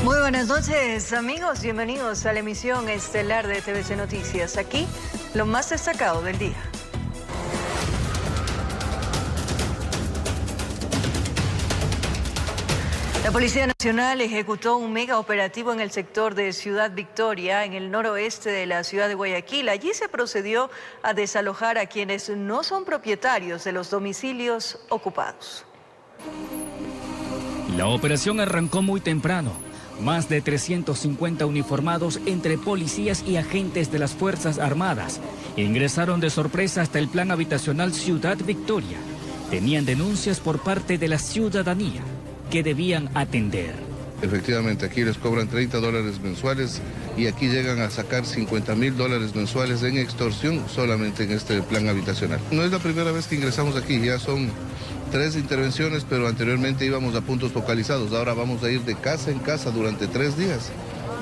Muy buenas noches, amigos. Bienvenidos a la emisión estelar de TVC Noticias. Aquí, lo más destacado del día. La Policía Nacional ejecutó un mega operativo en el sector de Ciudad Victoria, en el noroeste de la ciudad de Guayaquil. Allí se procedió a desalojar a quienes no son propietarios de los domicilios ocupados. La operación arrancó muy temprano. Más de 350 uniformados entre policías y agentes de las Fuerzas Armadas ingresaron de sorpresa hasta el plan habitacional Ciudad Victoria. Tenían denuncias por parte de la ciudadanía que debían atender. Efectivamente, aquí les cobran $30 mensuales y aquí llegan a sacar $50.000 mensuales en extorsión solamente en este plan habitacional. No es la primera vez que ingresamos aquí, ya son 3 intervenciones, pero anteriormente íbamos a puntos focalizados. Ahora vamos a ir de casa en casa durante 3 días.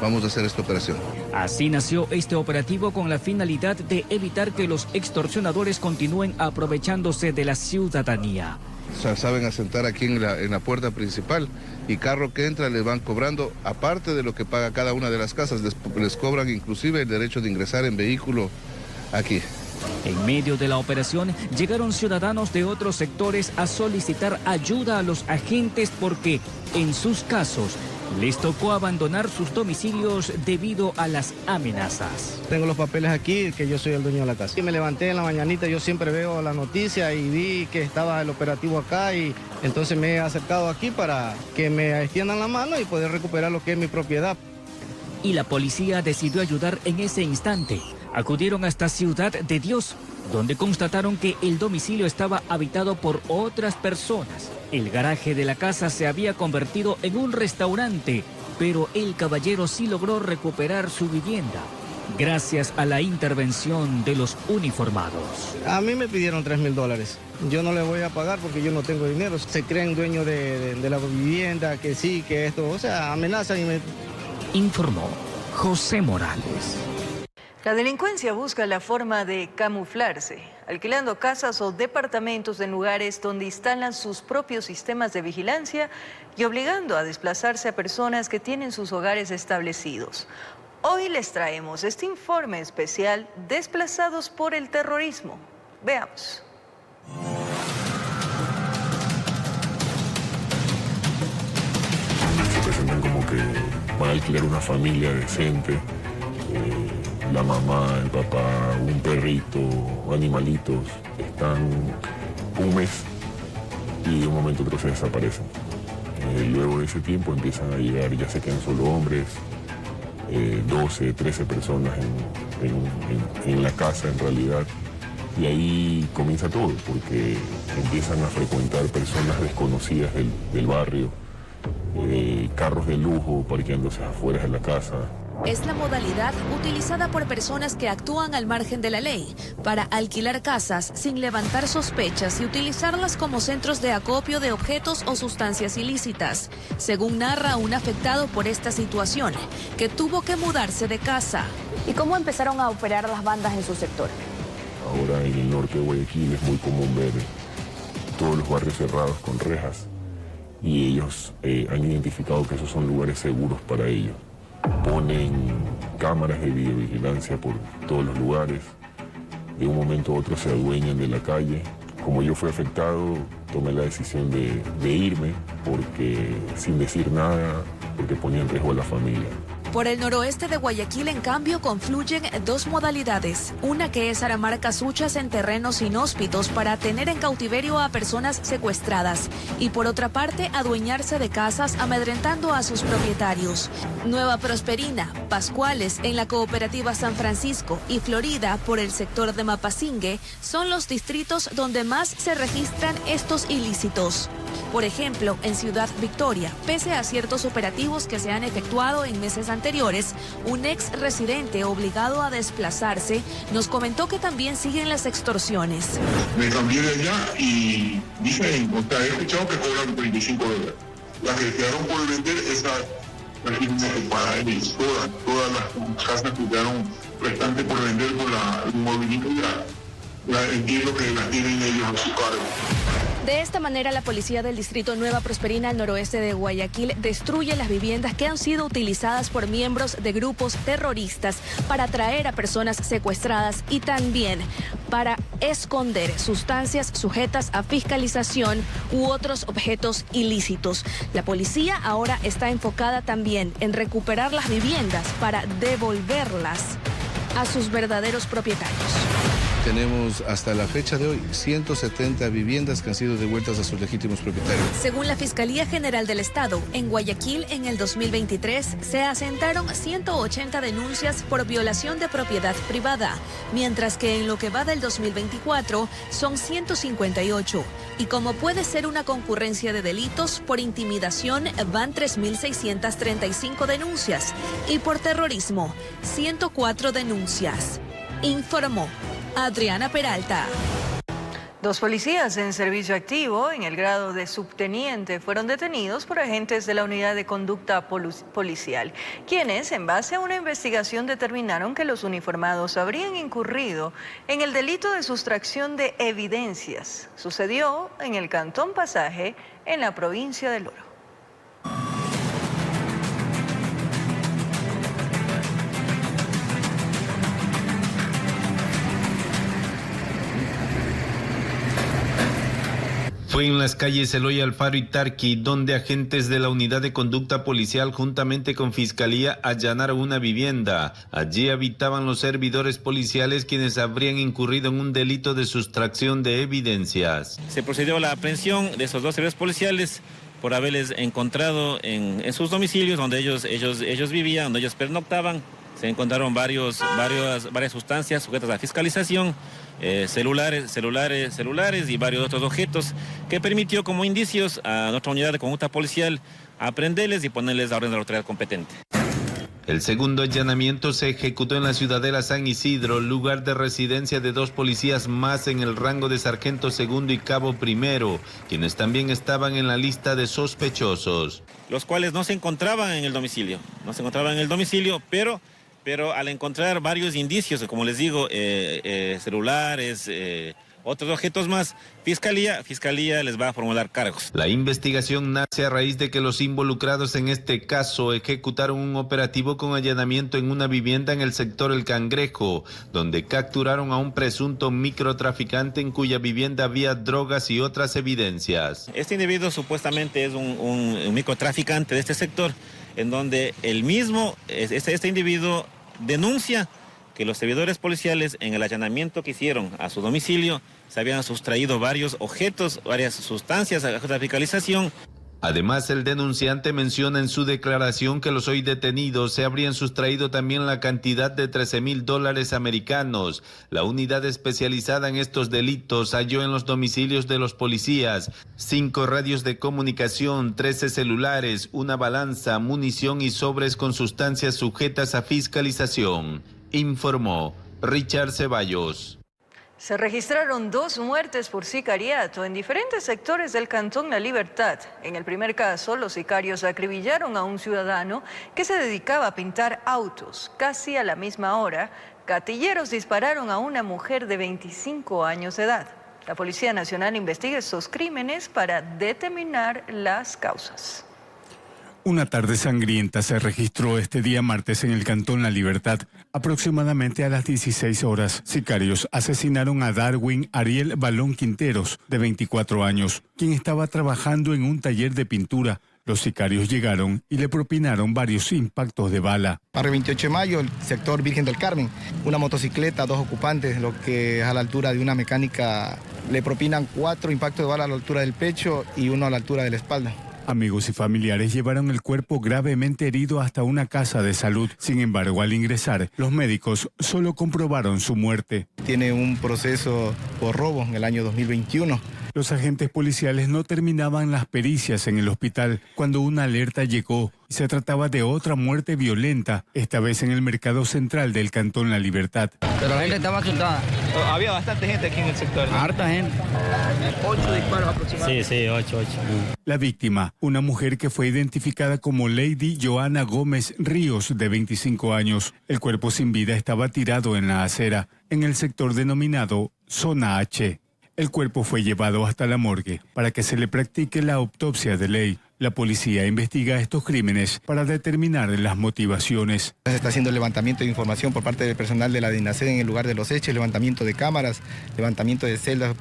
Vamos a hacer esta operación. Así nació este operativo con la finalidad de evitar que los extorsionadores continúen aprovechándose de la ciudadanía. O sea, saben asentar aquí en la puerta principal y carro que entra les van cobrando, aparte de lo que paga cada una de las casas, les cobran inclusive el derecho de ingresar en vehículo aquí. En medio de la operación llegaron ciudadanos de otros sectores a solicitar ayuda a los agentes porque en sus casos les tocó abandonar sus domicilios debido a las amenazas. Tengo los papeles aquí, que yo soy el dueño de la casa. Y me levanté en la mañanita, yo siempre veo la noticia y vi que estaba el operativo acá y entonces me he acercado aquí para que me extiendan la mano y poder recuperar lo que es mi propiedad. Y la policía decidió ayudar en ese instante. Acudieron hasta Ciudad de Dios, donde constataron que el domicilio estaba habitado por otras personas. El garaje de la casa se había convertido en un restaurante, pero el caballero sí logró recuperar su vivienda, gracias a la intervención de los uniformados. A mí me pidieron $3.000. Yo no le voy a pagar porque yo no tengo dinero. Se creen dueños de la vivienda, que sí, que esto, o sea, amenazan y me... Informó José Morales. La delincuencia busca la forma de camuflarse, alquilando casas o departamentos en lugares donde instalan sus propios sistemas de vigilancia y obligando a desplazarse a personas que tienen sus hogares establecidos. Hoy les traemos este informe especial, Desplazados por el terrorismo. Veamos. Se presentan como que van a alquilar una familia decente. La mamá, el papá, un perrito, animalitos, están un mes y de un momento a otro se desaparecen. Luego de ese tiempo empiezan a llegar, ya se quedan solo hombres, 12, 13 personas en la casa en realidad. Y ahí comienza todo, porque empiezan a frecuentar personas desconocidas del barrio, carros de lujo parqueándose afuera de la casa. Es la modalidad utilizada por personas que actúan al margen de la ley para alquilar casas sin levantar sospechas y utilizarlas como centros de acopio de objetos o sustancias ilícitas, según narra un afectado por esta situación, que tuvo que mudarse de casa. ¿Y cómo empezaron a operar las bandas en su sector? Ahora en el norte de Guayaquil es muy común ver todos los barrios cerrados con rejas y ellos han identificado que esos son lugares seguros para ellos. Ponen cámaras de videovigilancia por todos los lugares. De un momento a otro se adueñan de la calle. Como yo fui afectado, tomé la decisión de irme porque sin decir nada, porque ponía en riesgo a la familia. Por el noroeste de Guayaquil, en cambio, confluyen dos modalidades. Una que es armar casuchas en terrenos inhóspitos para tener en cautiverio a personas secuestradas. Y por otra parte, adueñarse de casas amedrentando a sus propietarios. Nueva Prosperina, Pascuales en la cooperativa San Francisco y Florida por el sector de Mapasingue son los distritos donde más se registran estos ilícitos. Por ejemplo, en Ciudad Victoria, pese a ciertos operativos que se han efectuado en meses anteriores, un ex residente obligado a desplazarse nos comentó que también siguen las extorsiones. Me cambié de allá y dije, o sea, he escuchado que cobran $35. Las que quedaron por vender, esas las tienen ocupadas ellos, todas las casas que quedaron restantes por vender por el movilito, entiendo que las tienen ellos a su cargo. De esta manera, la policía del distrito Nueva Prosperina, al noroeste de Guayaquil, destruye las viviendas que han sido utilizadas por miembros de grupos terroristas para traer a personas secuestradas y también para esconder sustancias sujetas a fiscalización u otros objetos ilícitos. La policía ahora está enfocada también en recuperar las viviendas para devolverlas a sus verdaderos propietarios. Tenemos hasta la fecha de hoy 170 viviendas que han sido devueltas a sus legítimos propietarios. Según la Fiscalía General del Estado, en Guayaquil en el 2023 se asentaron 180 denuncias por violación de propiedad privada, mientras que en lo que va del 2024 son 158. Y como puede ser una concurrencia de delitos, por intimidación van 3.635 denuncias y por terrorismo 104 denuncias. Informó Adriana Peralta. 2 policías en servicio activo en el grado de subteniente fueron detenidos por agentes de la Unidad de Conducta Policial, quienes en base a una investigación determinaron que los uniformados habrían incurrido en el delito de sustracción de evidencias. Sucedió en el Cantón Pasaje, en la provincia del Oro. Fue en las calles Eloy Alfaro y Tarqui, donde agentes de la Unidad de Conducta Policial juntamente con Fiscalía allanaron una vivienda. Allí habitaban los servidores policiales quienes habrían incurrido en un delito de sustracción de evidencias. Se procedió a la aprehensión de esos 2 servidores policiales por haberles encontrado en sus domicilios donde ellos vivían, donde ellos pernoctaban. Se encontraron varias sustancias sujetas a fiscalización, celulares y varios otros objetos que permitió como indicios a nuestra unidad de conducta policial aprenderles y ponerles a orden de la autoridad competente. El segundo allanamiento se ejecutó en la Ciudadela San Isidro, lugar de residencia de 2 policías más en el rango de sargento segundo y cabo primero, quienes también estaban en la lista de sospechosos. Los cuales no se encontraban en el domicilio, pero al encontrar varios indicios, como les digo, celulares, otros objetos más, Fiscalía les va a formular cargos. La investigación nace a raíz de que los involucrados en este caso ejecutaron un operativo con allanamiento en una vivienda en el sector El Cangrejo, donde capturaron a un presunto microtraficante en cuya vivienda había drogas y otras evidencias. Este individuo supuestamente es un microtraficante de este sector, en donde este individuo denuncia que los servidores policiales en el allanamiento que hicieron a su domicilio se habían sustraído varios objetos, varias sustancias a la fiscalización. Además, el denunciante menciona en su declaración que los hoy detenidos se habrían sustraído también la cantidad de $13,000 americanos. La unidad especializada en estos delitos halló en los domicilios de los policías 5 radios de comunicación, 13 celulares, una balanza, munición y sobres con sustancias sujetas a fiscalización. Informó Richard Ceballos. Se registraron 2 muertes por sicariato en diferentes sectores del Cantón La Libertad. En el primer caso, los sicarios acribillaron a un ciudadano que se dedicaba a pintar autos. Casi a la misma hora, gatilleros dispararon a una mujer de 25 años de edad. La Policía Nacional investiga estos crímenes para determinar las causas. Una tarde sangrienta se registró este día martes en el Cantón La Libertad. Aproximadamente a las 16 horas, sicarios asesinaron a Darwin Ariel Balón Quinteros, de 24 años, quien estaba trabajando en un taller de pintura. Los sicarios llegaron y le propinaron varios impactos de bala. Barrio 28 de Mayo, el sector Virgen del Carmen, una motocicleta, 2 ocupantes, lo que es a la altura de una mecánica, le propinan 4 impactos de bala a la altura del pecho y 1 a la altura de la espalda. Amigos y familiares llevaron el cuerpo gravemente herido hasta una casa de salud. Sin embargo, al ingresar, los médicos solo comprobaron su muerte. Tiene un proceso por robo en el año 2021. Los agentes policiales no terminaban las pericias en el hospital cuando una alerta llegó. Se trataba de otra muerte violenta, esta vez en el mercado central del Cantón La Libertad. Pero la gente estaba asustada. Había bastante gente aquí en el sector, ¿no? Harta gente. 8 disparos aproximadamente. Sí, 8. La víctima, una mujer que fue identificada como Lady Joana Gómez Ríos, de 25 años. El cuerpo sin vida estaba tirado en la acera, en el sector denominado Zona H. El cuerpo fue llevado hasta la morgue para que se le practique la autopsia de ley. La policía investiga estos crímenes para determinar las motivaciones. Se está haciendo el levantamiento de información por parte del personal de la DINASED en el lugar de los hechos, levantamiento de cámaras, levantamiento de celdas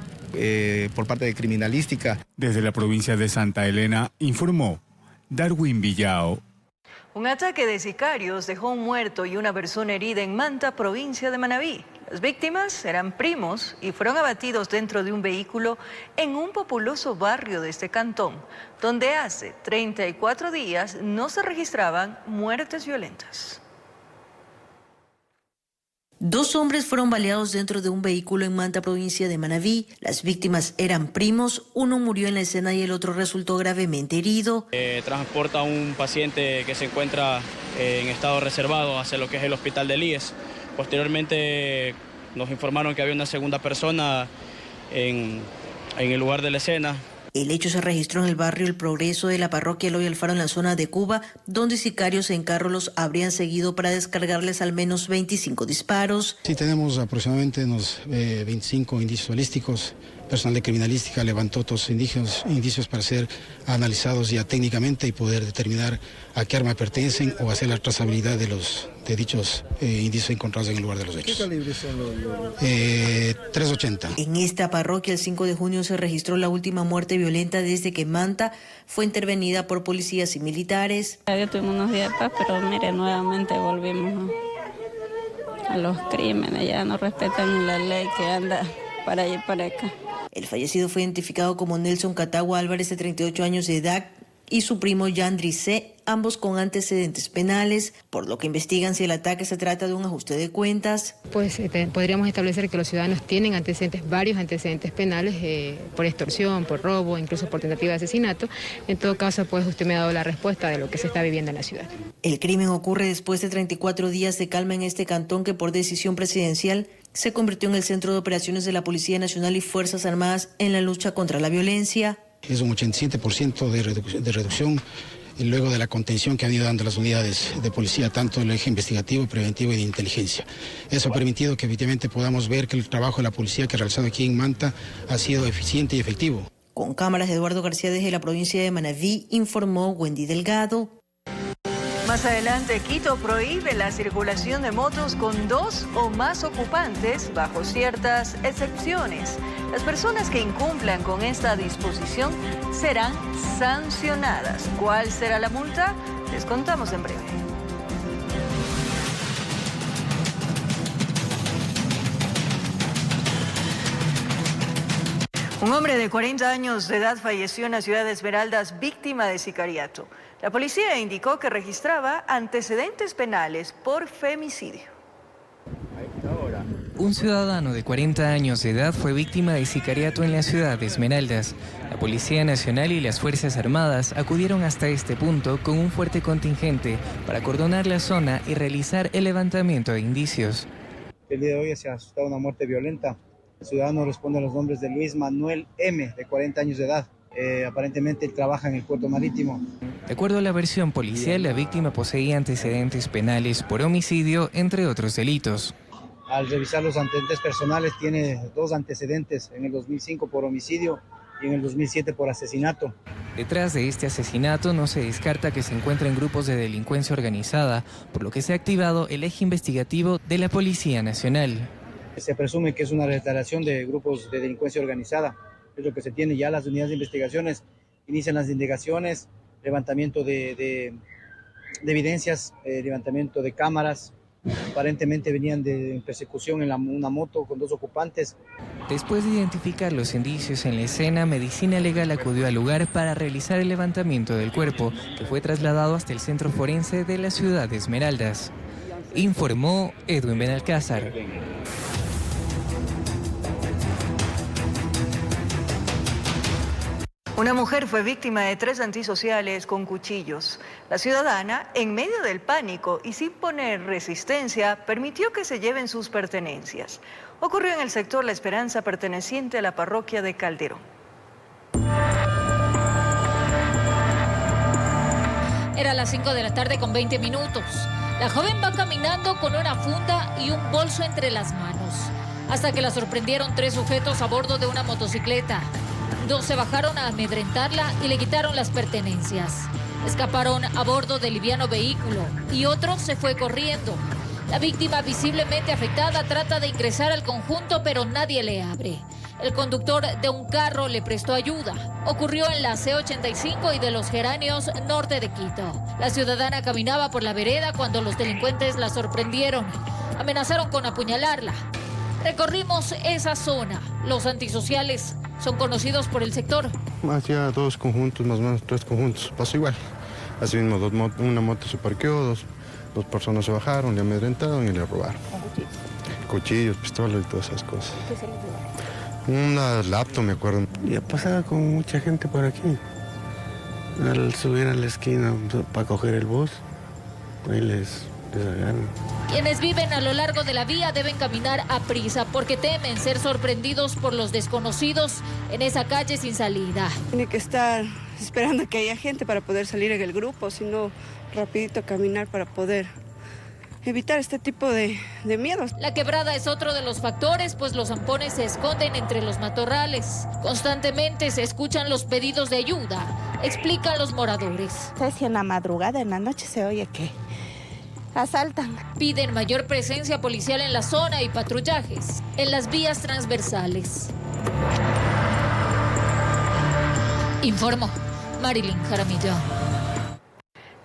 por parte de criminalística. Desde la provincia de Santa Elena, informó Darwin Villao. Un ataque de sicarios dejó un muerto y una persona herida en Manta, provincia de Manabí. Las víctimas eran primos y fueron abatidos dentro de un vehículo en un populoso barrio de este cantón, donde hace 34 días no se registraban muertes violentas. 2 hombres fueron baleados dentro de un vehículo en Manta, provincia de Manabí. Las víctimas eran primos, uno murió en la escena y el otro resultó gravemente herido. Transporta a un paciente que se encuentra en estado reservado hacia lo que es el hospital de Líes. Posteriormente nos informaron que había una segunda persona en el lugar de la escena. El hecho se registró en el barrio El Progreso de la parroquia Eloy Alfaro, en la zona de Cuba, donde sicarios en carro los habrían seguido para descargarles al menos 25 disparos. Sí, tenemos aproximadamente unos 25 indicios balísticos. Personal de criminalística levantó todos los indicios para ser analizados ya técnicamente y poder determinar a qué arma pertenecen o hacer la trazabilidad de dichos indicios encontrados en el lugar de los hechos. ¿Qué calibre son los? 380. En esta parroquia el 5 de junio se registró la última muerte violenta desde que Manta fue intervenida por policías y militares. Ya tuvimos unos días de paz, pero mire, nuevamente volvimos a los crímenes, ya no respetan la ley que anda para allá y para acá. El fallecido fue identificado como Nelson Catagua Álvarez, de 38 años de edad, y su primo Yandri C., ambos con antecedentes penales, por lo que investigan si el ataque se trata de un ajuste de cuentas. Pues podríamos establecer que los ciudadanos tienen varios antecedentes penales por extorsión, por robo, incluso por tentativa de asesinato. En todo caso, pues usted me ha dado la respuesta de lo que se está viviendo en la ciudad. El crimen ocurre después de 34 días de calma en este cantón que por decisión presidencial se convirtió en el centro de operaciones de la Policía Nacional y Fuerzas Armadas en la lucha contra la violencia. Es un 87% de reducción luego de la contención que han ido dando las unidades de policía, tanto el eje investigativo, preventivo y de inteligencia. Eso ha permitido que efectivamente podamos ver que el trabajo de la policía que ha realizado aquí en Manta ha sido eficiente y efectivo. Con cámaras de Eduardo García desde la provincia de Manabí, informó Wendy Delgado. Más adelante, Quito prohíbe la circulación de motos con 2 o más ocupantes bajo ciertas excepciones. Las personas que incumplan con esta disposición serán sancionadas. ¿Cuál será la multa? Les contamos en breve. Un hombre de 40 años de edad falleció en la ciudad de Esmeraldas, víctima de sicariato. La policía indicó que registraba antecedentes penales por femicidio. Un ciudadano de 40 años de edad fue víctima de sicariato en la ciudad de Esmeraldas. La Policía Nacional y las Fuerzas Armadas acudieron hasta este punto con un fuerte contingente para acordonar la zona y realizar el levantamiento de indicios. El día de hoy se ha suscitado una muerte violenta. El ciudadano responde a los nombres de Luis Manuel M., de 40 años de edad. Aparentemente él trabaja en el puerto marítimo. De acuerdo a la versión policial, la víctima poseía antecedentes penales por homicidio, entre otros delitos. Al revisar los antecedentes personales, tiene 2 antecedentes, en el 2005 por homicidio y en el 2007 por asesinato. Detrás de este asesinato no se descarta que se encuentren grupos de delincuencia organizada, por lo que se ha activado el eje investigativo de la Policía Nacional. Se presume que es una retaliación de grupos de delincuencia organizada. Es lo que se tiene ya. Las unidades de investigaciones inician las indagaciones, levantamiento de evidencias, levantamiento de cámaras. Aparentemente venían de persecución en una moto con 2 ocupantes. Después de identificar los indicios en la escena, Medicina Legal acudió al lugar para realizar el levantamiento del cuerpo, que fue trasladado hasta el centro forense de la ciudad de Esmeraldas. Informó Edwin Benalcázar. Una mujer fue víctima de 3 antisociales con cuchillos. La ciudadana, en medio del pánico y sin poner resistencia, permitió que se lleven sus pertenencias. Ocurrió en el sector La Esperanza, perteneciente a la parroquia de Calderón. Era las 5 de la tarde con 20 minutos. La joven va caminando con una funda y un bolso entre las manos. hasta que la sorprendieron 3 sujetos a bordo de una motocicleta. 2 se bajaron a amedrentarla y le quitaron las pertenencias. Escaparon a bordo del liviano vehículo y otro se fue corriendo. La víctima, visiblemente afectada, trata de ingresar al conjunto, pero nadie le abre. El conductor de un carro le prestó ayuda. Ocurrió en la C85 y de Los Geranios, norte de Quito. La ciudadana caminaba por la vereda cuando los delincuentes la sorprendieron. Amenazaron con apuñalarla. Recorrimos esa zona. Los antisociales son conocidos por el sector. Hacía 2 conjuntos, más o menos 3 conjuntos. Pasó igual. Así mismo, una moto se parqueó, dos personas se bajaron, le amedrentaron y le robaron. Cuchillos, pistolas y todas esas cosas. ¿Qué se les robaron? Una laptop, me acuerdo. Ya pasaba con mucha gente por aquí. Al subir a la esquina para coger el bus, ahí les agarran. Quienes viven a lo largo de la vía deben caminar a prisa porque temen ser sorprendidos por los desconocidos en esa calle sin salida. Tiene que estar esperando que haya gente para poder salir en el grupo, sino rapidito caminar para poder evitar este tipo de miedos. La quebrada es otro de los factores, pues los zampones se esconden entre los matorrales. Constantemente se escuchan los pedidos de ayuda, explican los moradores. Si en la madrugada, en la noche se oye que asaltan. Piden mayor presencia policial en la zona y patrullajes en las vías transversales. Informó Marilyn Jaramillo.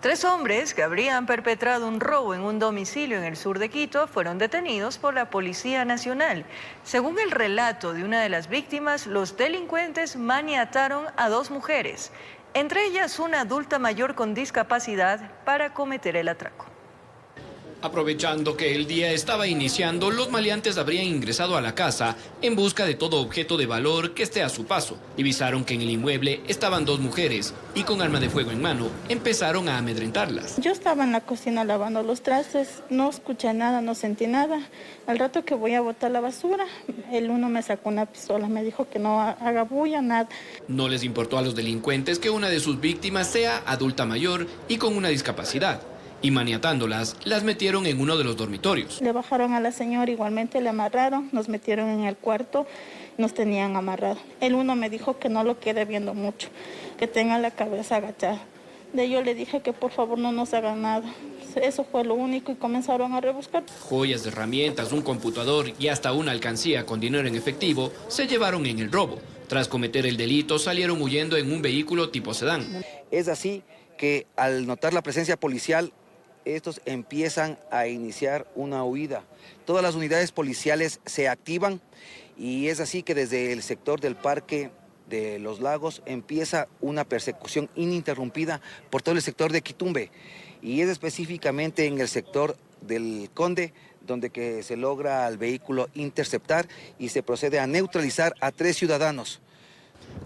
3 hombres que habrían perpetrado un robo en un domicilio en el sur de Quito fueron detenidos por la Policía Nacional. Según el relato de una de las víctimas, los delincuentes maniataron a 2 mujeres, entre ellas una adulta mayor con discapacidad, para cometer el atraco. Aprovechando que el día estaba iniciando, los maleantes habrían ingresado a la casa en busca de todo objeto de valor que esté a su paso. Divisaron que en el inmueble estaban 2 mujeres y con arma de fuego en mano empezaron a amedrentarlas. Yo estaba en la cocina lavando los trastes, no escuché nada, no sentí nada. Al rato que voy a botar la basura, el uno me sacó una pistola, me dijo que no haga bulla, nada. No les importó a los delincuentes que una de sus víctimas sea adulta mayor y con una discapacidad. Y maniatándolas, las metieron en uno de los dormitorios. Le bajaron a la señora, igualmente le amarraron, nos metieron en el cuarto, nos tenían amarrado. El uno me dijo que no lo quede viendo mucho, que tenga la cabeza agachada. De yo le dije que por favor no nos hagan nada. Eso fue lo único y comenzaron a rebuscar. Joyas, herramientas, un computador y hasta una alcancía con dinero en efectivo se llevaron en el robo. Tras cometer el delito, salieron huyendo en un vehículo tipo sedán. Es así que al notar la presencia policial, estos empiezan a iniciar una huida. Todas las unidades policiales se activan y es así que desde el sector del Parque de los Lagos empieza una persecución ininterrumpida por todo el sector de Quitumbe y es específicamente en el sector del Conde donde que se logra al vehículo interceptar y se procede a neutralizar a 3 ciudadanos.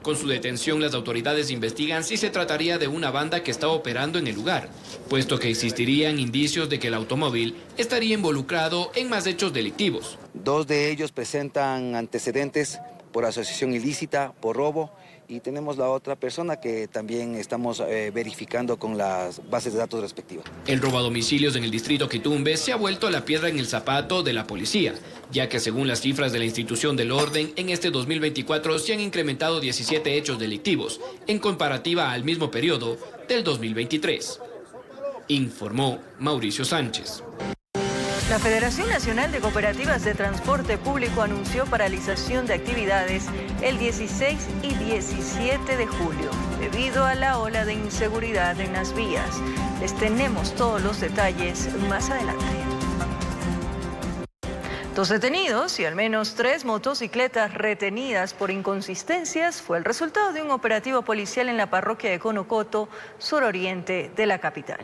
Con su detención, las autoridades investigan si se trataría de una banda que está operando en el lugar, puesto que existirían indicios de que el automóvil estaría involucrado en más hechos delictivos. 2 de ellos presentan antecedentes por asociación ilícita, por robo, y tenemos la otra persona que también estamos verificando con las bases de datos respectivas. El robo a domicilios en el distrito Quitumbe se ha vuelto la piedra en el zapato de la policía, ya que según las cifras de la institución del orden, en este 2024 se han incrementado 17 hechos delictivos, en comparativa al mismo periodo del 2023. Informó Mauricio Sánchez. La Federación Nacional de Cooperativas de Transporte Público anunció paralización de actividades el 16 y 17 de julio debido a la ola de inseguridad en las vías. Les tenemos todos los detalles más adelante. 2 detenidos y al menos 3 motocicletas retenidas por inconsistencias fue el resultado de un operativo policial en la parroquia de Conocoto, suroriente de la capital.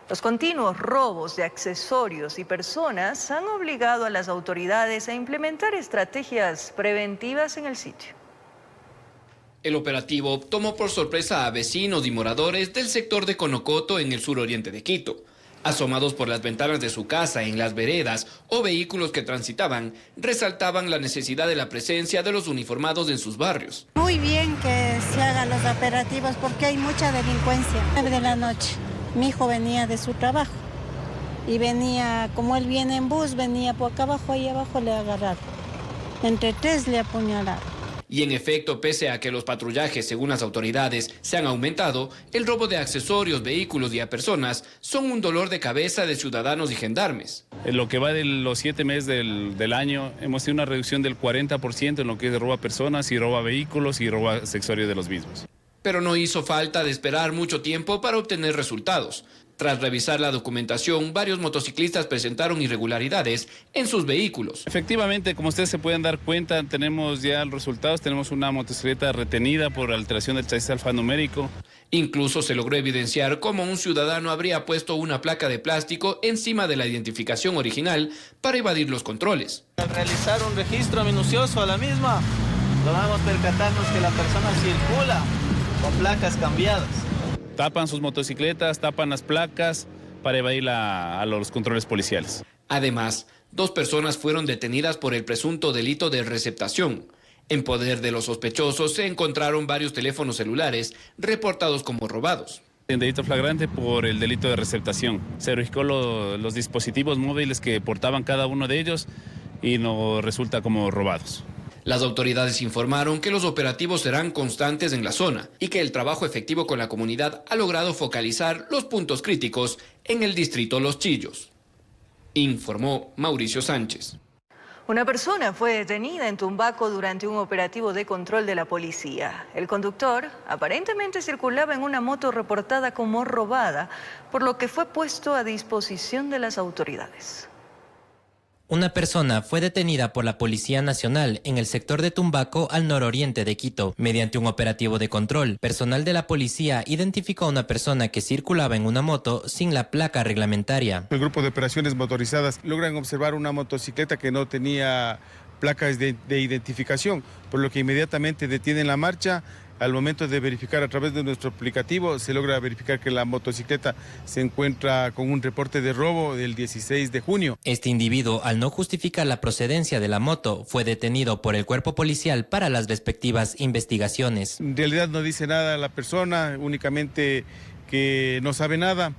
Los continuos robos de accesorios y personas han obligado a las autoridades a implementar estrategias preventivas en el sitio. El operativo tomó por sorpresa a vecinos y moradores del sector de Conocoto en el suroriente de Quito. Asomados por las ventanas de su casa, en las veredas o vehículos que transitaban, resaltaban la necesidad de la presencia de los uniformados en sus barrios. Muy bien que se hagan los operativos porque hay mucha delincuencia. 9 de la noche, mi hijo venía de su trabajo y venía, como él viene en bus, venía por acá abajo, ahí abajo le agarraron. Entre 3 le apuñalaron. Y en efecto, pese a que los patrullajes, según las autoridades, se han aumentado, el robo de accesorios, vehículos y a personas son un dolor de cabeza de ciudadanos y gendarmes. En lo que va de los 7 meses del año, hemos tenido una reducción del 40% en lo que es robo a personas y robo a vehículos y robo a accesorios de los mismos. Pero no hizo falta de esperar mucho tiempo para obtener resultados. Tras revisar la documentación, varios motociclistas presentaron irregularidades en sus vehículos. Efectivamente, como ustedes se pueden dar cuenta, tenemos ya los resultados. Tenemos una motocicleta retenida por alteración del chasis alfanumérico. Incluso se logró evidenciar cómo un ciudadano habría puesto una placa de plástico encima de la identificación original para evadir los controles. Al realizar un registro minucioso a la misma, logramos percatarnos que la persona circula con placas cambiadas. Tapan sus motocicletas, tapan las placas para evadir a los controles policiales. Además, 2 personas fueron detenidas por el presunto delito de receptación. En poder de los sospechosos se encontraron varios teléfonos celulares reportados como robados. En delito flagrante por el delito de receptación. Se registró los dispositivos móviles que portaban cada uno de ellos y nos resulta como robados. Las autoridades informaron que los operativos serán constantes en la zona y que el trabajo efectivo con la comunidad ha logrado focalizar los puntos críticos en el distrito Los Chillos. Informó Mauricio Sánchez. Una persona fue detenida en Tumbaco durante un operativo de control de la policía. El conductor aparentemente circulaba en una moto reportada como robada, por lo que fue puesto a disposición de las autoridades. Una persona fue detenida por la Policía Nacional en el sector de Tumbaco, al nororiente de Quito. Mediante un operativo de control, personal de la policía identificó a una persona que circulaba en una moto sin la placa reglamentaria. El grupo de operaciones motorizadas logran observar una motocicleta que no tenía placas de identificación, por lo que inmediatamente detienen la marcha. Al momento de verificar a través de nuestro aplicativo, se logra verificar que la motocicleta se encuentra con un reporte de robo del 16 de junio. Este individuo, al no justificar la procedencia de la moto, fue detenido por el cuerpo policial para las respectivas investigaciones. En realidad no dice nada la persona, únicamente que no sabe nada,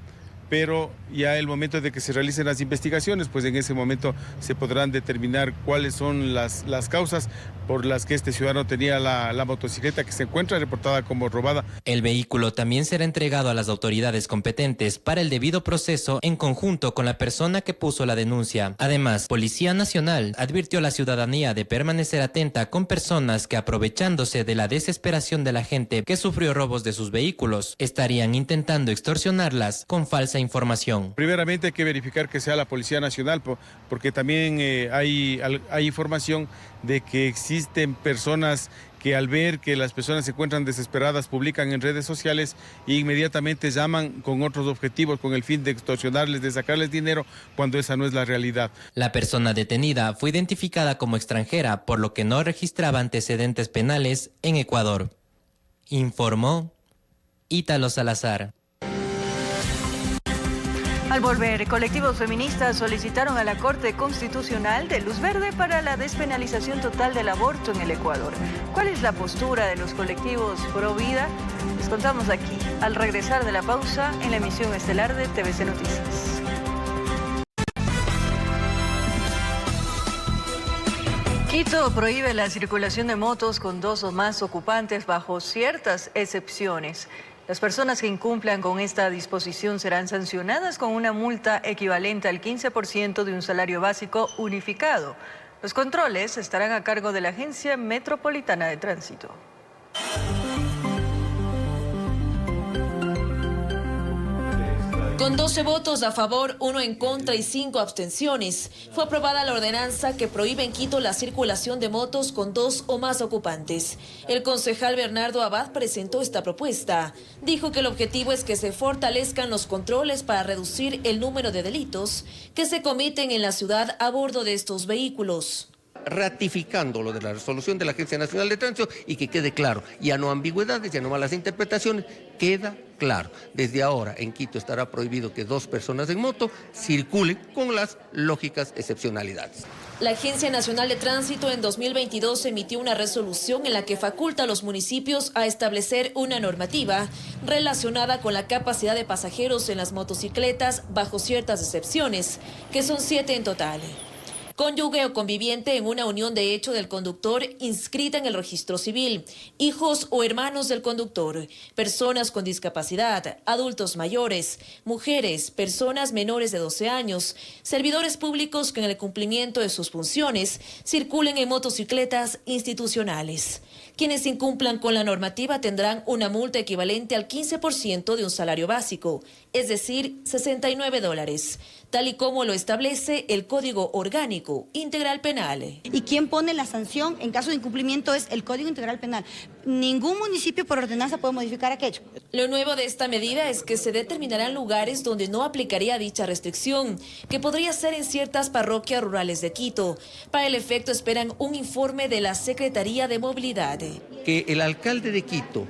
pero ya el momento de que se realicen las investigaciones, pues en ese momento se podrán determinar cuáles son las causas por las que este ciudadano tenía la motocicleta que se encuentra reportada como robada. El vehículo también será entregado a las autoridades competentes para el debido proceso en conjunto con la persona que puso la denuncia. Además, Policía Nacional advirtió a la ciudadanía de permanecer atenta con personas que, aprovechándose de la desesperación de la gente que sufrió robos de sus vehículos, estarían intentando extorsionarlas con falsa información. Primeramente hay que verificar que sea la Policía Nacional, porque también hay información de que existen personas que al ver que las personas se encuentran desesperadas publican en redes sociales e inmediatamente llaman con otros objetivos, con el fin de extorsionarles, de sacarles dinero, cuando esa no es la realidad. La persona detenida fue identificada como extranjera, por lo que no registraba antecedentes penales en Ecuador. Informó Ítalo Salazar. Al volver, colectivos feministas solicitaron a la Corte Constitucional de luz verde para la despenalización total del aborto en el Ecuador. ¿Cuál es la postura de los colectivos pro vida? Les contamos aquí, al regresar de la pausa, en la emisión estelar de TVC Noticias. Quito prohíbe la circulación de motos con 2 o más ocupantes bajo ciertas excepciones. Las personas que incumplan con esta disposición serán sancionadas con una multa equivalente al 15% de un salario básico unificado. Los controles estarán a cargo de la Agencia Metropolitana de Tránsito. Con 12 votos a favor, 1 en contra y 5 abstenciones, fue aprobada la ordenanza que prohíbe en Quito la circulación de motos con 2 o más ocupantes. El concejal Bernardo Abad presentó esta propuesta. Dijo que el objetivo es que se fortalezcan los controles para reducir el número de delitos que se cometen en la ciudad a bordo de estos vehículos. Ratificando lo de la resolución de la Agencia Nacional de Tránsito y que quede claro, ya no ambigüedades, ya no malas interpretaciones, queda claro. Desde ahora en Quito estará prohibido que 2 personas en moto circulen con las lógicas excepcionalidades. La Agencia Nacional de Tránsito en 2022 emitió una resolución en la que faculta a los municipios a establecer una normativa relacionada con la capacidad de pasajeros en las motocicletas bajo ciertas excepciones, que son 7 en total. cónyuge o conviviente en una unión de hecho del conductor inscrita en el registro civil, hijos o hermanos del conductor, personas con discapacidad, adultos mayores, mujeres, personas menores de 12 años, servidores públicos que en el cumplimiento de sus funciones circulen en motocicletas institucionales. Quienes incumplan con la normativa tendrán una multa equivalente al 15% de un salario básico, es decir, $69, tal y como lo establece el Código Orgánico Integral Penal. ¿Y quién pone la sanción en caso de incumplimiento? Es el Código Integral Penal. Ningún municipio por ordenanza puede modificar aquello. Lo nuevo de esta medida es que se determinarán lugares donde no aplicaría dicha restricción, que podría ser en ciertas parroquias rurales de Quito. Para el efecto esperan un informe de la Secretaría de Movilidad. Que el alcalde de Quito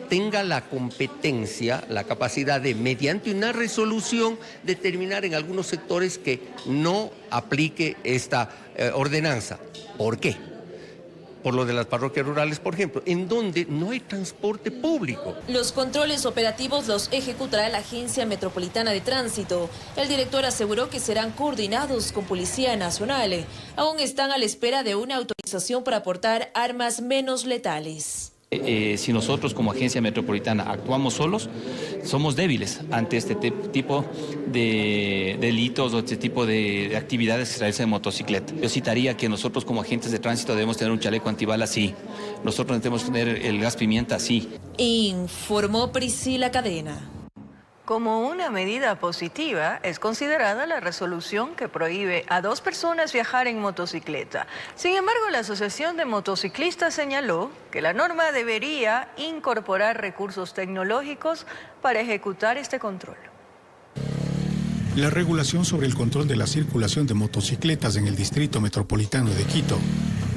tenga la competencia, la capacidad de, mediante una resolución, determinar en algunos sectores que no aplique esta ordenanza. ¿Por qué? Por lo de las parroquias rurales, por ejemplo, en donde no hay transporte público. Los controles operativos los ejecutará la Agencia Metropolitana de Tránsito. El director aseguró que serán coordinados con Policía Nacional. Aún están a la espera de una autorización para portar armas menos letales. Si nosotros como agencia metropolitana actuamos solos, somos débiles ante este tipo de delitos o este tipo de actividades que se realizan en motocicleta. Yo citaría que nosotros como agentes de tránsito debemos tener un chaleco antibalas, sí. Nosotros debemos tener el gas pimienta, sí. Informó Priscila Cadena. Como una medida positiva, es considerada la resolución que prohíbe a 2 personas viajar en motocicleta. Sin embargo, la Asociación de Motociclistas señaló que la norma debería incorporar recursos tecnológicos para ejecutar este control. La regulación sobre el control de la circulación de motocicletas en el Distrito Metropolitano de Quito,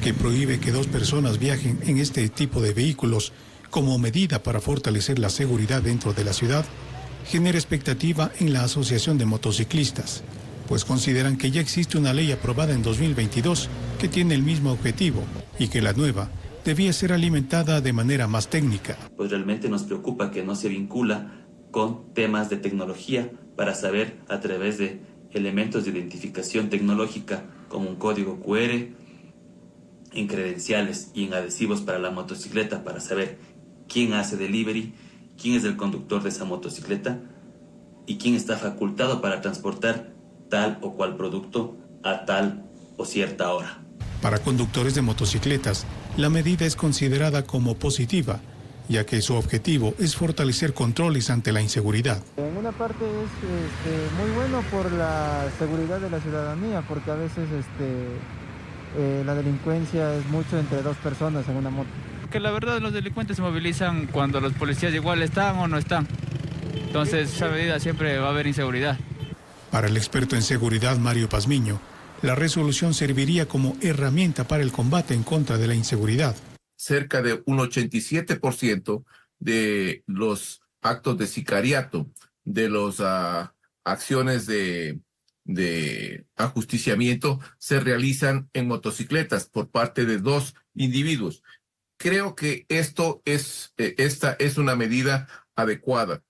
que prohíbe que 2 personas viajen en este tipo de vehículos como medida para fortalecer la seguridad dentro de la ciudad, genera expectativa en la Asociación de Motociclistas, pues consideran que ya existe una ley aprobada en 2022 que tiene el mismo objetivo y que la nueva debía ser alimentada de manera más técnica. Pues realmente nos preocupa que no se vincula con temas de tecnología para saber a través de elementos de identificación tecnológica como un código QR, en credenciales y en adhesivos para la motocicleta para saber quién hace delivery, quién es el conductor de esa motocicleta y quién está facultado para transportar tal o cual producto a tal o cierta hora. Para conductores de motocicletas, la medida es considerada como positiva, ya que su objetivo es fortalecer controles ante la inseguridad. En una parte es muy bueno por la seguridad de la ciudadanía, porque a veces la delincuencia es mucho entre 2 personas en una moto. Que la verdad los delincuentes se movilizan cuando los policías igual están o no están. Entonces, esa medida siempre va a haber inseguridad. Para el experto en seguridad Mario Pazmiño, la resolución serviría como herramienta para el combate en contra de la inseguridad. Cerca de un 87% de los actos de sicariato, de las acciones de ajusticiamiento, se realizan en motocicletas por parte de 2 individuos. Creo que esta es una medida adecuada.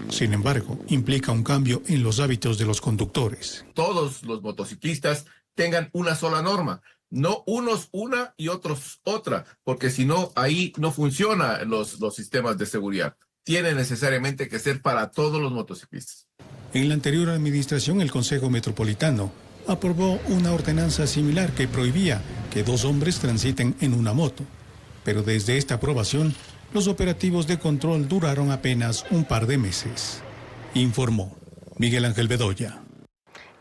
Sin embargo, implica un cambio en los hábitos de los conductores. Todos los motociclistas tengan una sola norma, no unos una y otros otra, porque si no, ahí no funcionan los sistemas de seguridad. Tiene necesariamente que ser para todos los motociclistas. En la anterior administración, el Consejo Metropolitano aprobó una ordenanza similar que prohibía que 2 hombres transiten en una moto. Pero desde esta aprobación, los operativos de control duraron apenas un par de meses. Informó Miguel Ángel Bedoya.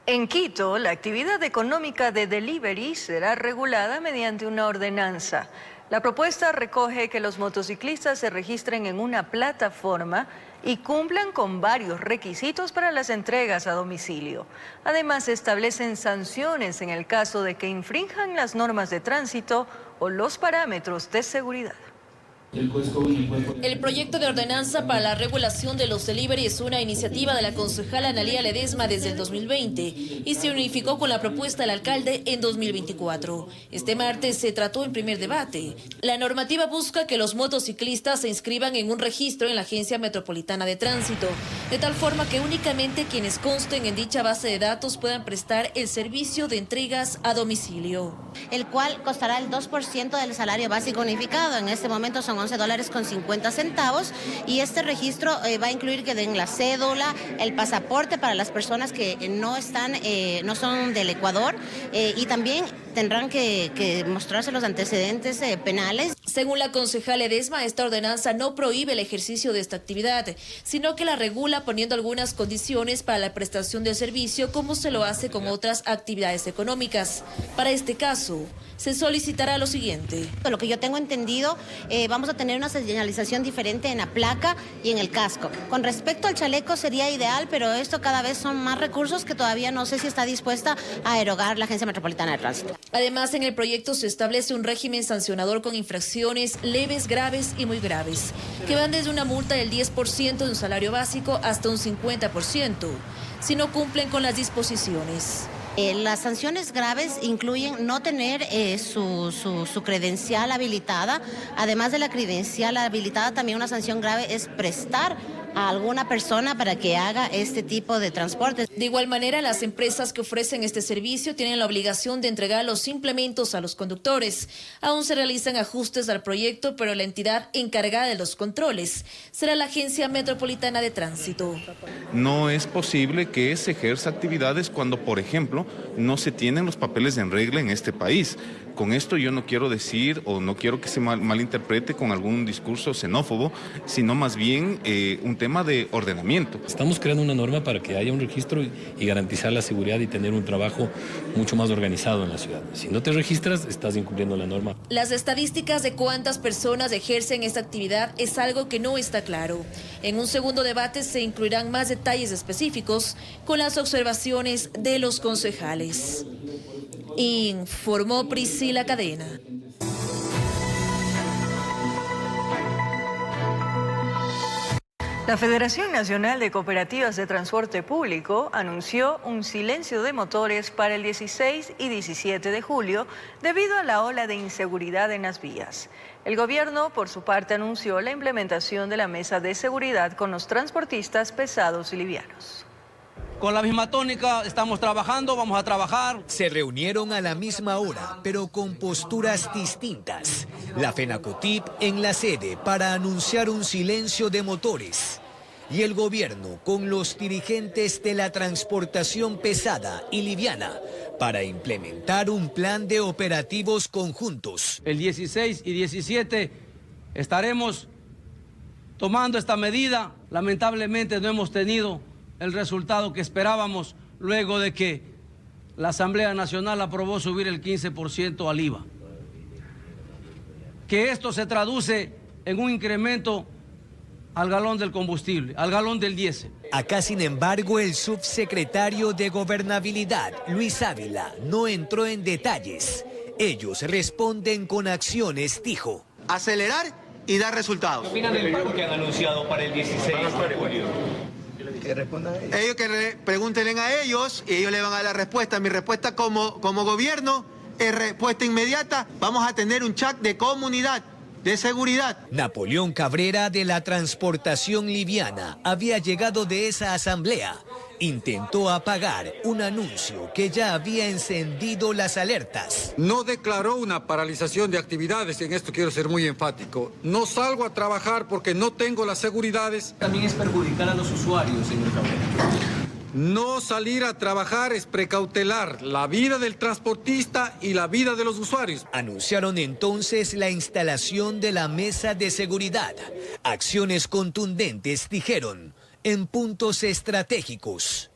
En Quito, la actividad económica de delivery será regulada mediante una ordenanza. La propuesta recoge que los motociclistas se registren en una plataforma y cumplan con varios requisitos para las entregas a domicilio. Además, se establecen sanciones en el caso de que infrinjan las normas de tránsito o los parámetros de seguridad. El proyecto de ordenanza para la regulación de los delivery es una iniciativa de la concejala Analía Ledesma desde el 2020 y se unificó con la propuesta del alcalde en 2024. Este martes se trató en primer debate. La normativa busca que los motociclistas se inscriban en un registro en la Agencia Metropolitana de Tránsito, de tal forma que únicamente quienes consten en dicha base de datos puedan prestar el servicio de entregas a domicilio. El cual costará el 2% del salario básico unificado. En este momento son $11.50 y este registro va a incluir que den la cédula, el pasaporte para las personas que no son del Ecuador y también tendrán que mostrarse los antecedentes penales. Según la concejala Ledesma, esta ordenanza no prohíbe el ejercicio de esta actividad, sino que la regula poniendo algunas condiciones para la prestación del servicio, como se lo hace con otras actividades económicas. Para este caso, se solicitará lo siguiente. Lo que yo tengo entendido, vamos a tener una señalización diferente en la placa y en el casco. Con respecto al chaleco sería ideal, pero esto cada vez son más recursos que todavía no sé si está dispuesta a erogar la Agencia Metropolitana de Tránsito. Además, en el proyecto se establece un régimen sancionador con infracciones leves, graves y muy graves, que van desde una multa del 10% de un salario básico hasta un 50%, si no cumplen con las disposiciones. Las sanciones graves incluyen no tener su credencial habilitada. Además de la credencial habilitada, también una sanción grave es prestar a alguna persona para que haga este tipo de transportes. De igual manera, las empresas que ofrecen este servicio tienen la obligación de entregar los implementos a los conductores. Aún se realizan ajustes al proyecto, pero la entidad encargada de los controles será la Agencia Metropolitana de Tránsito. No es posible que se ejerza actividades cuando, por ejemplo, no se tienen los papeles en regla en este país. Con esto yo no quiero decir o no quiero que se malinterprete con algún discurso xenófobo, sino más bien un tema de ordenamiento. Estamos creando una norma para que haya un registro y garantizar la seguridad y tener un trabajo mucho más organizado en la ciudad. Si no te registras, estás incumpliendo la norma. Las estadísticas de cuántas personas ejercen esta actividad es algo que no está claro. En un segundo debate se incluirán más detalles específicos con las observaciones de los concejales. Informó Priscila Cadena. La Federación Nacional de Cooperativas de Transporte Público anunció un silencio de motores para el 16 y 17 de julio debido a la ola de inseguridad en las vías. El gobierno, por su parte, anunció la implementación de la mesa de seguridad con los transportistas pesados y livianos. Con la misma tónica estamos trabajando, vamos a trabajar. Se reunieron a la misma hora, pero con posturas distintas. La FENACOTIP en la sede para anunciar un silencio de motores. Y el gobierno con los dirigentes de la transportación pesada y liviana para implementar un plan de operativos conjuntos. El 16 y 17 estaremos tomando esta medida. Lamentablemente no hemos tenido el resultado que esperábamos luego de que la Asamblea Nacional aprobó subir el 15% al IVA. Que esto se traduce en un incremento al galón del combustible, al galón del diésel. Acá, sin embargo, el subsecretario de Gobernabilidad, Luis Ávila, no entró en detalles. Ellos responden con acciones, dijo. Acelerar y dar resultados. ¿Qué opinan del paro que han anunciado para el 16 de julio? Que respondan a ellos. Ellos pregúntenle a ellos y ellos le van a dar la respuesta. Mi respuesta como gobierno es respuesta inmediata. Vamos a tener un chat de comunidad, de seguridad. Napoleón Cabrera, de la transportación liviana, había llegado de esa asamblea. Intentó apagar un anuncio que ya había encendido las alertas. No declaró una paralización de actividades, y en esto quiero ser muy enfático. No salgo a trabajar porque no tengo las seguridades. También es perjudicar a los usuarios, señor Cabrera. No salir a trabajar es precautelar la vida del transportista y la vida de los usuarios. Anunciaron entonces la instalación de la mesa de seguridad. Acciones contundentes, dijeron, en puntos estratégicos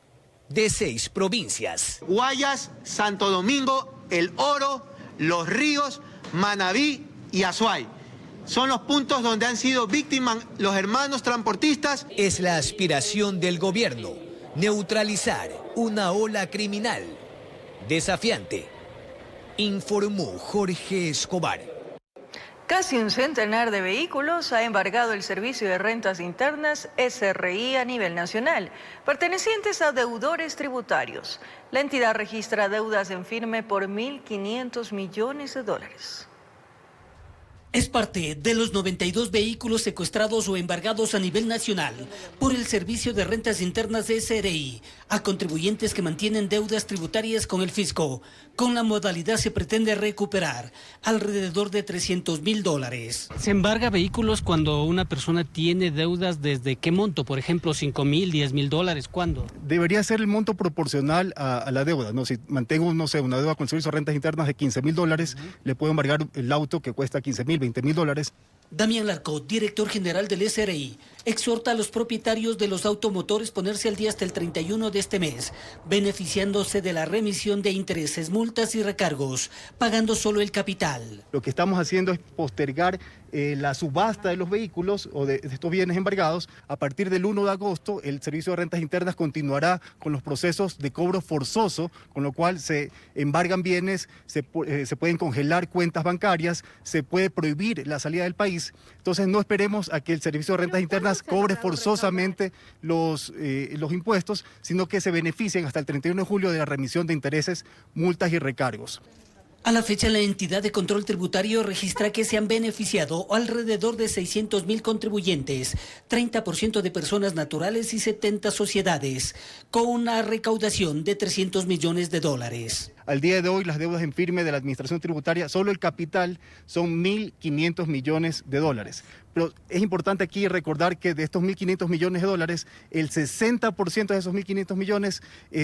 de 6 provincias. Guayas, Santo Domingo, El Oro, Los Ríos, Manabí y Azuay. Son los puntos donde han sido víctimas los hermanos transportistas. Es la aspiración del gobierno, neutralizar una ola criminal desafiante, informó Jorge Escobar. Casi un centenar de vehículos ha embargado el Servicio de Rentas Internas SRI a nivel nacional, pertenecientes a deudores tributarios. La entidad registra deudas en firme por 1.500 millones de dólares. Es parte de los 92 vehículos secuestrados o embargados a nivel nacional por el Servicio de Rentas Internas de SRI a contribuyentes que mantienen deudas tributarias con el fisco. Con la modalidad se pretende recuperar alrededor de $300.000. ¿Se embarga vehículos cuando una persona tiene deudas desde qué monto? Por ejemplo, $5.000, $10.000, ¿cuándo? Debería ser el monto proporcional a la deuda, ¿no? Si mantengo, no sé, una deuda con el Servicio de Rentas Internas de $15.000, le puedo embargar el auto que cuesta $15.000, $20.000. Damián Larco, director general del SRI, exhorta a los propietarios de los automotores ponerse al día hasta el 31 de este mes, beneficiándose de la remisión de intereses, multas y recargos, pagando solo el capital. Lo que estamos haciendo es postergar la subasta de los vehículos o de estos bienes embargados. A partir del 1 de agosto, el Servicio de Rentas Internas continuará con los procesos de cobro forzoso, con lo cual se embargan bienes, se pueden congelar cuentas bancarias, se puede prohibir la salida del país. Entonces no esperemos a que el Servicio de Rentas Internas cobre forzosamente los impuestos, sino que se beneficien hasta el 31 de julio de la remisión de intereses, multas y recargos. A la fecha, la entidad de control tributario registra que se han beneficiado alrededor de 600.000 contribuyentes, 30% de personas naturales y 70 sociedades, con una recaudación de $300 millones. Al día de hoy, las deudas en firme de la Administración Tributaria, solo el capital son $1.500 millones. Pero es importante aquí recordar que de estos $1.500 millones, el 60% de esos 1.500 millones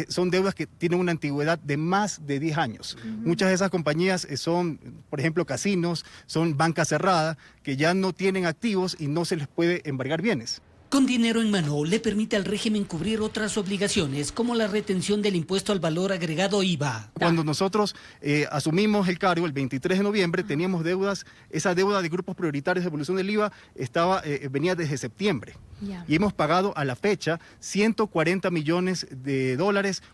son deudas que tienen una antigüedad de más de 10 años. Muchas de esas compañías son, por ejemplo, casinos, son banca cerrada, que ya no tienen activos y no se les puede embargar bienes. Con dinero en mano le permite al régimen cubrir otras obligaciones como la retención del impuesto al valor agregado IVA. Cuando nosotros asumimos el cargo el 23 de noviembre teníamos deudas, esa deuda de grupos prioritarios de devolución del IVA venía desde septiembre. Y hemos pagado a la fecha $140 millones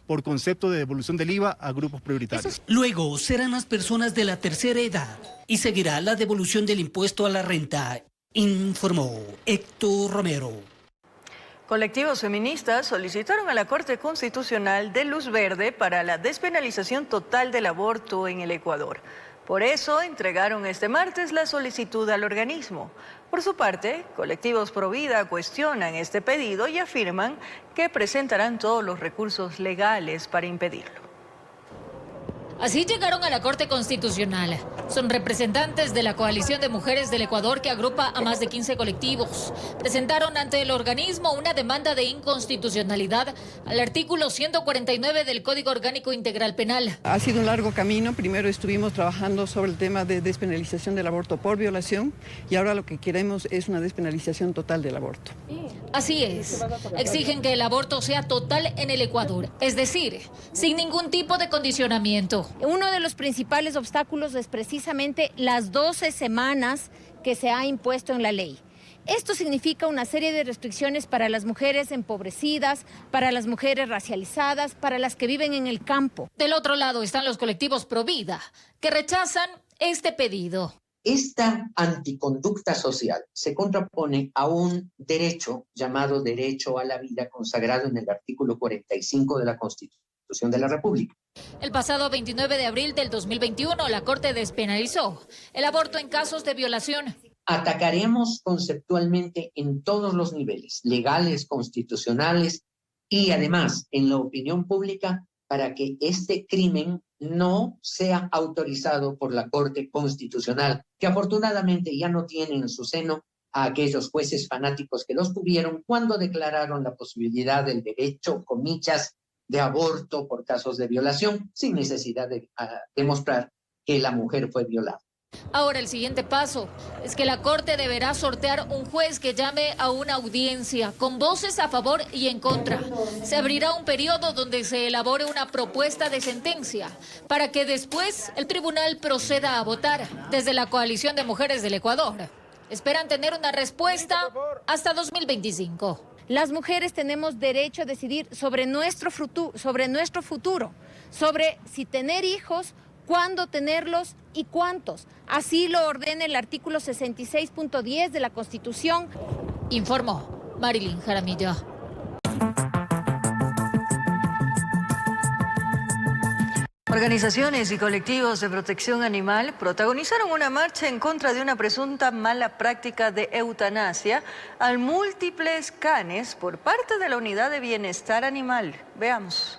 por concepto de devolución del IVA a grupos prioritarios. Luego serán las personas de la tercera edad y seguirá la devolución del impuesto a la renta, informó Héctor Romero. Colectivos feministas solicitaron a la Corte Constitucional de luz verde para la despenalización total del aborto en el Ecuador. Por eso entregaron este martes la solicitud al organismo. Por su parte, colectivos Pro Vida cuestionan este pedido y afirman que presentarán todos los recursos legales para impedirlo. Así llegaron a la Corte Constitucional. Son representantes de la Coalición de Mujeres del Ecuador que agrupa a más de 15 colectivos. Presentaron ante el organismo una demanda de inconstitucionalidad al artículo 149 del Código Orgánico Integral Penal. Ha sido un largo camino. Primero estuvimos trabajando sobre el tema de despenalización del aborto por violación y ahora lo que queremos es una despenalización total del aborto. Así es. Exigen que el aborto sea total en el Ecuador, es decir, sin ningún tipo de condicionamiento. Uno de los principales obstáculos es precisamente las 12 semanas que se ha impuesto en la ley. Esto significa una serie de restricciones para las mujeres empobrecidas, para las mujeres racializadas, para las que viven en el campo. Del otro lado están los colectivos Pro Vida, que rechazan este pedido. Esta anticonducta social se contrapone a un derecho llamado derecho a la vida consagrado en el artículo 45 de la Constitución de la República. El pasado 29 de abril del 2021, la Corte despenalizó el aborto en casos de violación. Atacaremos conceptualmente en todos los niveles, legales, constitucionales y además en la opinión pública para que este crimen no sea autorizado por la Corte Constitucional, que afortunadamente ya no tiene en su seno a aquellos jueces fanáticos que los tuvieron cuando declararon la posibilidad del derecho, comillas, de aborto por casos de violación, sin necesidad de demostrar que la mujer fue violada. Ahora el siguiente paso es que la Corte deberá sortear un juez que llame a una audiencia con voces a favor y en contra. Se abrirá un periodo donde se elabore una propuesta de sentencia para que después el tribunal proceda a votar. Desde la Coalición de Mujeres del Ecuador esperan tener una respuesta hasta 2025. Las mujeres tenemos derecho a decidir sobre nuestro futuro, sobre si tener hijos, cuándo tenerlos y cuántos. Así lo ordena el artículo 66.10 de la Constitución. Informó Marilyn Jaramillo. Organizaciones y colectivos de protección animal protagonizaron una marcha en contra de una presunta mala práctica de eutanasia a múltiples canes por parte de la Unidad de Bienestar Animal. Veamos.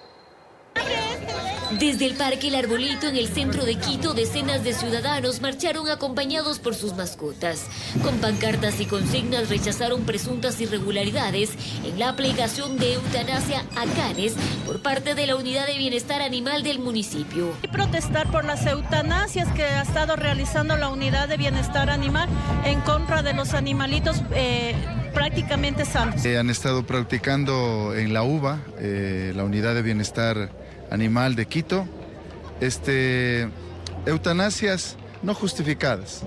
Desde el Parque El Arbolito en el centro de Quito, decenas de ciudadanos marcharon acompañados por sus mascotas. Con pancartas y consignas rechazaron presuntas irregularidades en la aplicación de eutanasia a canes por parte de la Unidad de Bienestar Animal del municipio. Y protestar por las eutanasias que ha estado realizando la Unidad de Bienestar Animal en contra de los animalitos prácticamente sanos. Han estado practicando en la UBA, la Unidad de Bienestar Animal de Quito, eutanasias no justificadas,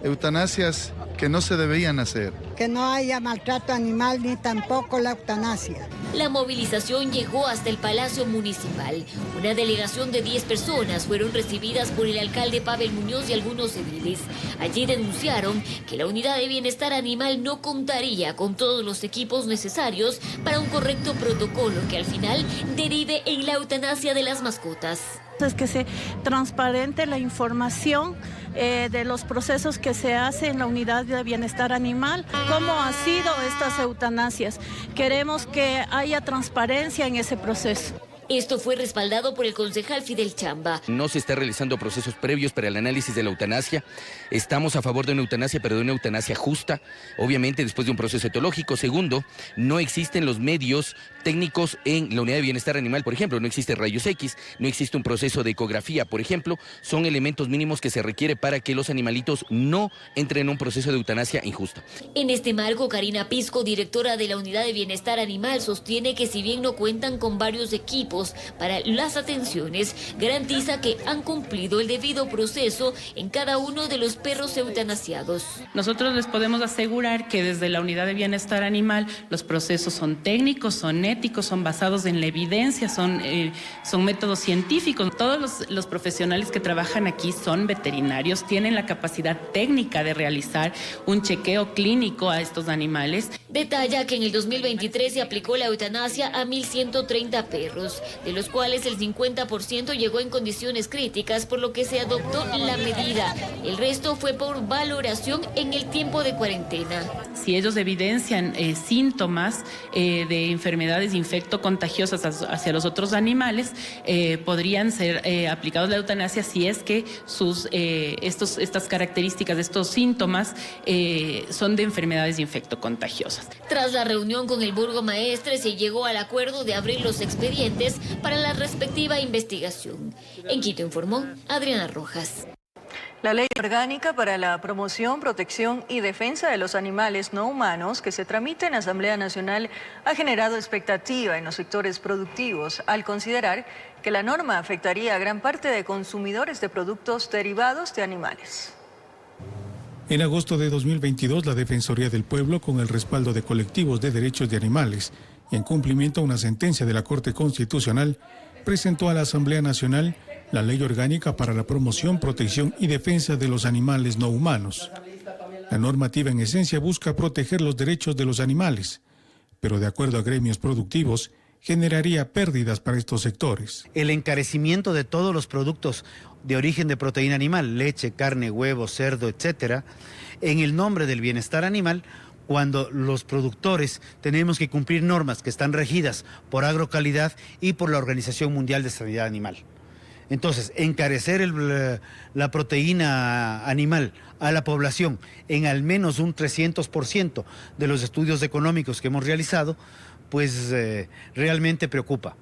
eutanasias que no se debían hacer. Que no haya maltrato animal ni tampoco la eutanasia. La movilización llegó hasta el Palacio Municipal. Una delegación de 10 personas fueron recibidas por el alcalde Pavel Muñoz y algunos ediles. Allí denunciaron que la Unidad de Bienestar Animal no contaría con todos los equipos necesarios para un correcto protocolo que al final derive en la eutanasia de las mascotas. Es que se transparente la información de los procesos que se hacen en la Unidad de Bienestar Animal, cómo han sido estas eutanasias. Queremos que haya transparencia en ese proceso. Esto fue respaldado por el concejal Fidel Chamba. No se está realizando procesos previos para el análisis de la eutanasia. Estamos a favor de una eutanasia, pero de una eutanasia justa, obviamente después de un proceso etológico. Segundo, no existen los medios técnicos en la Unidad de Bienestar Animal, por ejemplo, no existe rayos X, no existe un proceso de ecografía, por ejemplo, son elementos mínimos que se requiere para que los animalitos no entren en un proceso de eutanasia injusta. En este marco, Karina Pisco, directora de la Unidad de Bienestar Animal, sostiene que si bien no cuentan con varios equipos para las atenciones, garantiza que han cumplido el debido proceso en cada uno de los perros eutanasiados. Nosotros les podemos asegurar que desde la Unidad de Bienestar Animal los procesos son técnicos, son éticos, son basados en la evidencia, son métodos científicos. Todos los profesionales que trabajan aquí son veterinarios, tienen la capacidad técnica de realizar un chequeo clínico a estos animales. Detalla que en el 2023 se aplicó la eutanasia a 1.130 perros, de los cuales el 50% llegó en condiciones críticas, por lo que se adoptó la medida. El resto fue por valoración en el tiempo de cuarentena. Si ellos evidencian síntomas de enfermedades infectocontagiosas hacia los otros animales, podrían ser aplicados la eutanasia si es que estas características, estos síntomas son de enfermedades infectocontagiosas. Tras la reunión con el burgomaestre, se llegó al acuerdo de abrir los expedientes para la respectiva investigación. En Quito informó Adriana Rojas. La Ley Orgánica para la Promoción, Protección y Defensa de los Animales No Humanos, que se tramita en Asamblea Nacional, ha generado expectativa en los sectores productivos al considerar que la norma afectaría a gran parte de consumidores de productos derivados de animales. En agosto de 2022, la Defensoría del Pueblo, con el respaldo de colectivos de derechos de animales y en cumplimiento a una sentencia de la Corte Constitucional, presentó a la Asamblea Nacional la Ley Orgánica para la Promoción, Protección y Defensa de los Animales No Humanos. La normativa en esencia busca proteger los derechos de los animales, pero de acuerdo a gremios productivos, generaría pérdidas para estos sectores. El encarecimiento de todos los productos de origen de proteína animal, leche, carne, huevo, cerdo, etcétera, en el nombre del bienestar animal, cuando los productores tenemos que cumplir normas que están regidas por Agrocalidad y por la Organización Mundial de Sanidad Animal. Entonces, encarecer la proteína animal a la población en al menos un 300% de los estudios económicos que hemos realizado, pues realmente preocupa.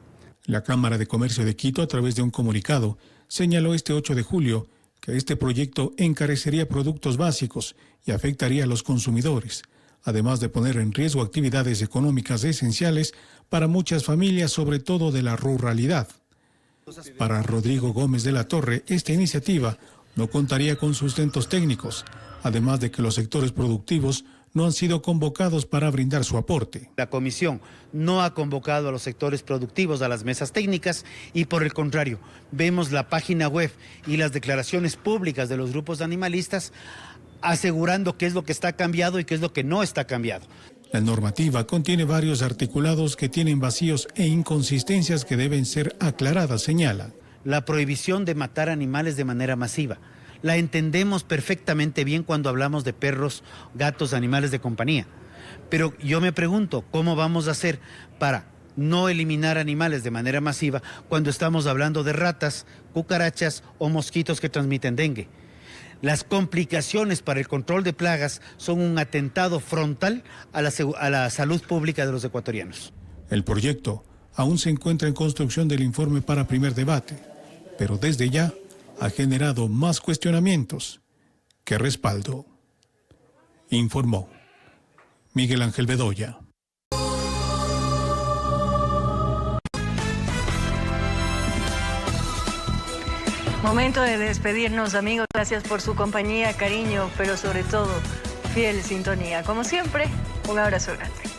La Cámara de Comercio de Quito, a través de un comunicado, señaló este 8 de julio que este proyecto encarecería productos básicos y afectaría a los consumidores, además de poner en riesgo actividades económicas esenciales para muchas familias, sobre todo de la ruralidad. Para Rodrigo Gómez de la Torre, esta iniciativa no contaría con sustentos técnicos, además de que los sectores productivos no han sido convocados para brindar su aporte. La comisión no ha convocado a los sectores productivos a las mesas técnicas y por el contrario, vemos la página web y las declaraciones públicas de los grupos animalistas asegurando qué es lo que está cambiado y qué es lo que no está cambiado. La normativa contiene varios articulados que tienen vacíos e inconsistencias que deben ser aclaradas, señala. La prohibición de matar animales de manera masiva. La entendemos perfectamente bien cuando hablamos de perros, gatos, animales de compañía. Pero yo me pregunto, ¿cómo vamos a hacer para no eliminar animales de manera masiva cuando estamos hablando de ratas, cucarachas o mosquitos que transmiten dengue? Las complicaciones para el control de plagas son un atentado frontal a la salud pública de los ecuatorianos. El proyecto aún se encuentra en construcción del informe para primer debate, pero desde ya ha generado más cuestionamientos que respaldo. Informó Miguel Ángel Bedoya. Momento de despedirnos, amigos. Gracias por su compañía, cariño, pero sobre todo, fiel sintonía. Como siempre, un abrazo grande.